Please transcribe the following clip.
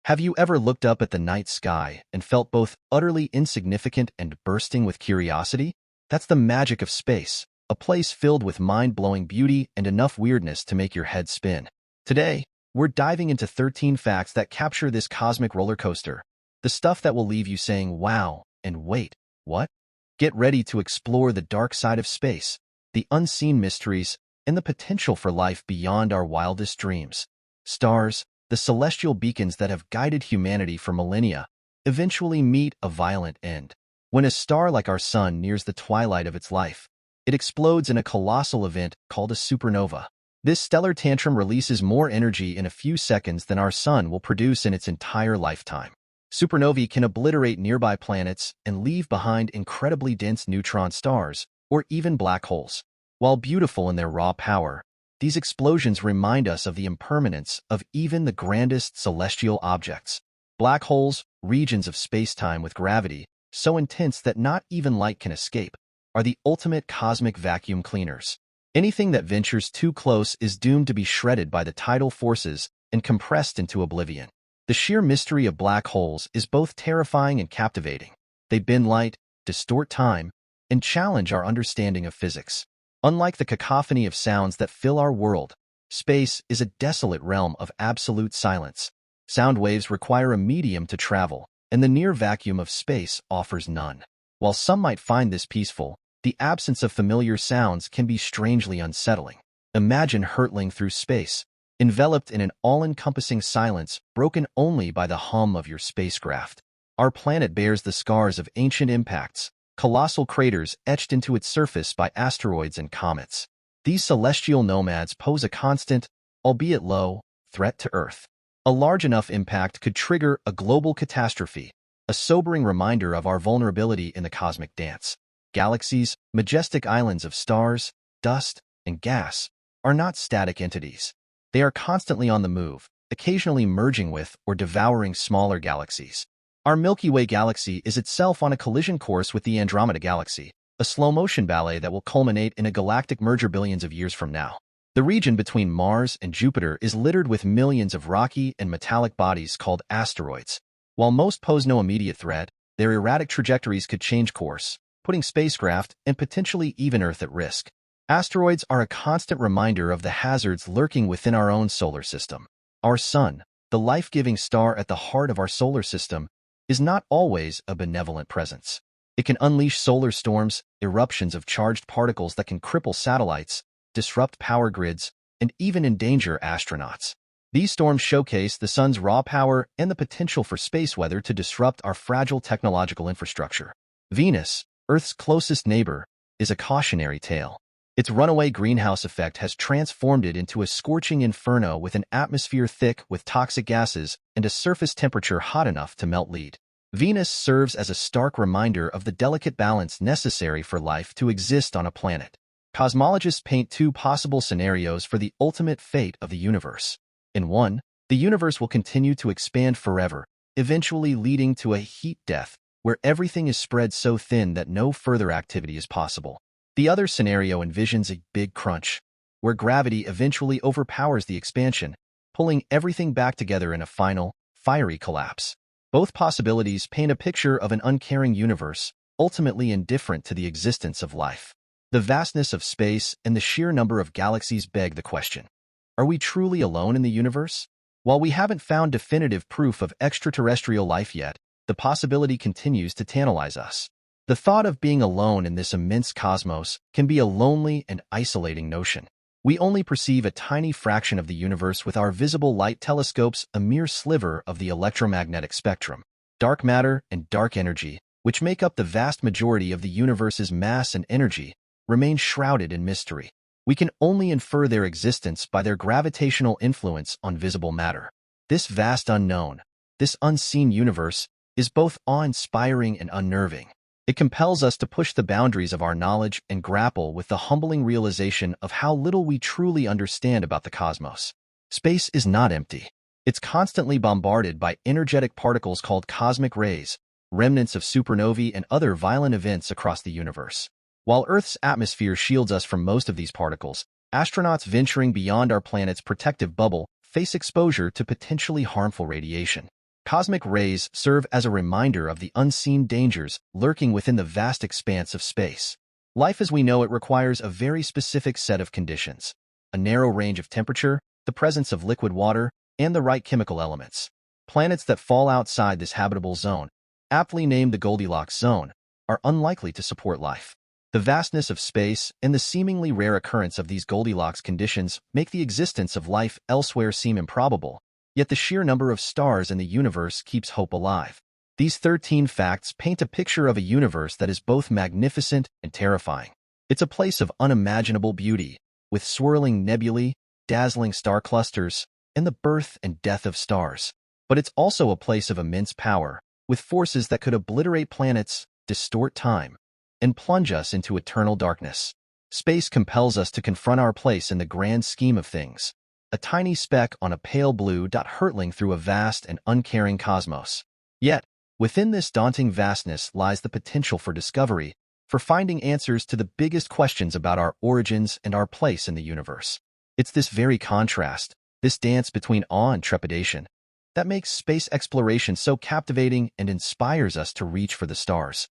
Have you ever looked up at the night sky and felt both utterly insignificant and bursting with curiosity? That's the magic of space, a place filled with mind-blowing beauty and enough weirdness to make your head spin. Today, we're diving into 13 facts that capture this cosmic roller coaster, the stuff that will leave you saying, wow, and wait, what? Get ready to explore the dark side of space, the unseen mysteries, and the potential for life beyond our wildest dreams. Stars, the celestial beacons that have guided humanity for millennia, eventually meet a violent end. When a star like our sun nears the twilight of its life, it explodes in a colossal event called a supernova. This stellar tantrum releases more energy in a few seconds than our sun will produce in its entire lifetime. Supernovae can obliterate nearby planets and leave behind incredibly dense neutron stars, or even black holes. While beautiful in their raw power, these explosions remind us of the impermanence of even the grandest celestial objects. Black holes, regions of space-time with gravity so intense that not even light can escape, are the ultimate cosmic vacuum cleaners. Anything that ventures too close is doomed to be shredded by the tidal forces and compressed into oblivion. The sheer mystery of black holes is both terrifying and captivating. They bend light, distort time, and challenge our understanding of physics. Unlike the cacophony of sounds that fill our world, space is a desolate realm of absolute silence. Sound waves require a medium to travel, and the near vacuum of space offers none. While some might find this peaceful, the absence of familiar sounds can be strangely unsettling. Imagine hurtling through space, enveloped in an all-encompassing silence broken only by the hum of your spacecraft. Our planet bears the scars of ancient impacts, colossal craters etched into its surface by asteroids and comets. These celestial nomads pose a constant, albeit low, threat to Earth. A large enough impact could trigger a global catastrophe, a sobering reminder of our vulnerability in the cosmic dance. Galaxies, majestic islands of stars, dust, and gas, are not static entities. They are constantly on the move, occasionally merging with or devouring smaller galaxies. Our Milky Way galaxy is itself on a collision course with the Andromeda Galaxy, a slow-motion ballet that will culminate in a galactic merger billions of years from now. The region between Mars and Jupiter is littered with millions of rocky and metallic bodies called asteroids. While most pose no immediate threat, their erratic trajectories could change course, putting spacecraft and potentially even Earth at risk. Asteroids are a constant reminder of the hazards lurking within our own solar system. Our sun, the life-giving star at the heart of our solar system, is not always a benevolent presence. It can unleash solar storms, eruptions of charged particles that can cripple satellites, disrupt power grids, and even endanger astronauts. These storms showcase the sun's raw power and the potential for space weather to disrupt our fragile technological infrastructure. Venus, Earth's closest neighbor, is a cautionary tale. Its runaway greenhouse effect has transformed it into a scorching inferno with an atmosphere thick with toxic gases and a surface temperature hot enough to melt lead. Venus serves as a stark reminder of the delicate balance necessary for life to exist on a planet. Cosmologists paint two possible scenarios for the ultimate fate of the universe. In one, the universe will continue to expand forever, eventually leading to a heat death, where everything is spread so thin that no further activity is possible. The other scenario envisions a big crunch, where gravity eventually overpowers the expansion, pulling everything back together in a final, fiery collapse. Both possibilities paint a picture of an uncaring universe, ultimately indifferent to the existence of life. The vastness of space and the sheer number of galaxies beg the question: are we truly alone in the universe? While we haven't found definitive proof of extraterrestrial life yet, the possibility continues to tantalize us. The thought of being alone in this immense cosmos can be a lonely and isolating notion. We only perceive a tiny fraction of the universe with our visible light telescopes, a mere sliver of the electromagnetic spectrum. Dark matter and dark energy, which make up the vast majority of the universe's mass and energy, remain shrouded in mystery. We can only infer their existence by their gravitational influence on visible matter. This vast unknown, this unseen universe, is both awe-inspiring and unnerving. It compels us to push the boundaries of our knowledge and grapple with the humbling realization of how little we truly understand about the cosmos. Space is not empty. It's constantly bombarded by energetic particles called cosmic rays, remnants of supernovae and other violent events across the universe. While Earth's atmosphere shields us from most of these particles, astronauts venturing beyond our planet's protective bubble face exposure to potentially harmful radiation. Cosmic rays serve as a reminder of the unseen dangers lurking within the vast expanse of space. Life as we know it requires a very specific set of conditions: a narrow range of temperature, the presence of liquid water, and the right chemical elements. Planets that fall outside this habitable zone, aptly named the Goldilocks zone, are unlikely to support life. The vastness of space and the seemingly rare occurrence of these Goldilocks conditions make the existence of life elsewhere seem improbable, yet the sheer number of stars in the universe keeps hope alive. These 13 facts paint a picture of a universe that is both magnificent and terrifying. It's a place of unimaginable beauty, with swirling nebulae, dazzling star clusters, and the birth and death of stars. But it's also a place of immense power, with forces that could obliterate planets, distort time, and plunge us into eternal darkness. Space compels us to confront our place in the grand scheme of things, a tiny speck on a pale blue dot hurtling through a vast and uncaring cosmos. Yet, within this daunting vastness lies the potential for discovery, for finding answers to the biggest questions about our origins and our place in the universe. It's this very contrast, this dance between awe and trepidation, that makes space exploration so captivating and inspires us to reach for the stars.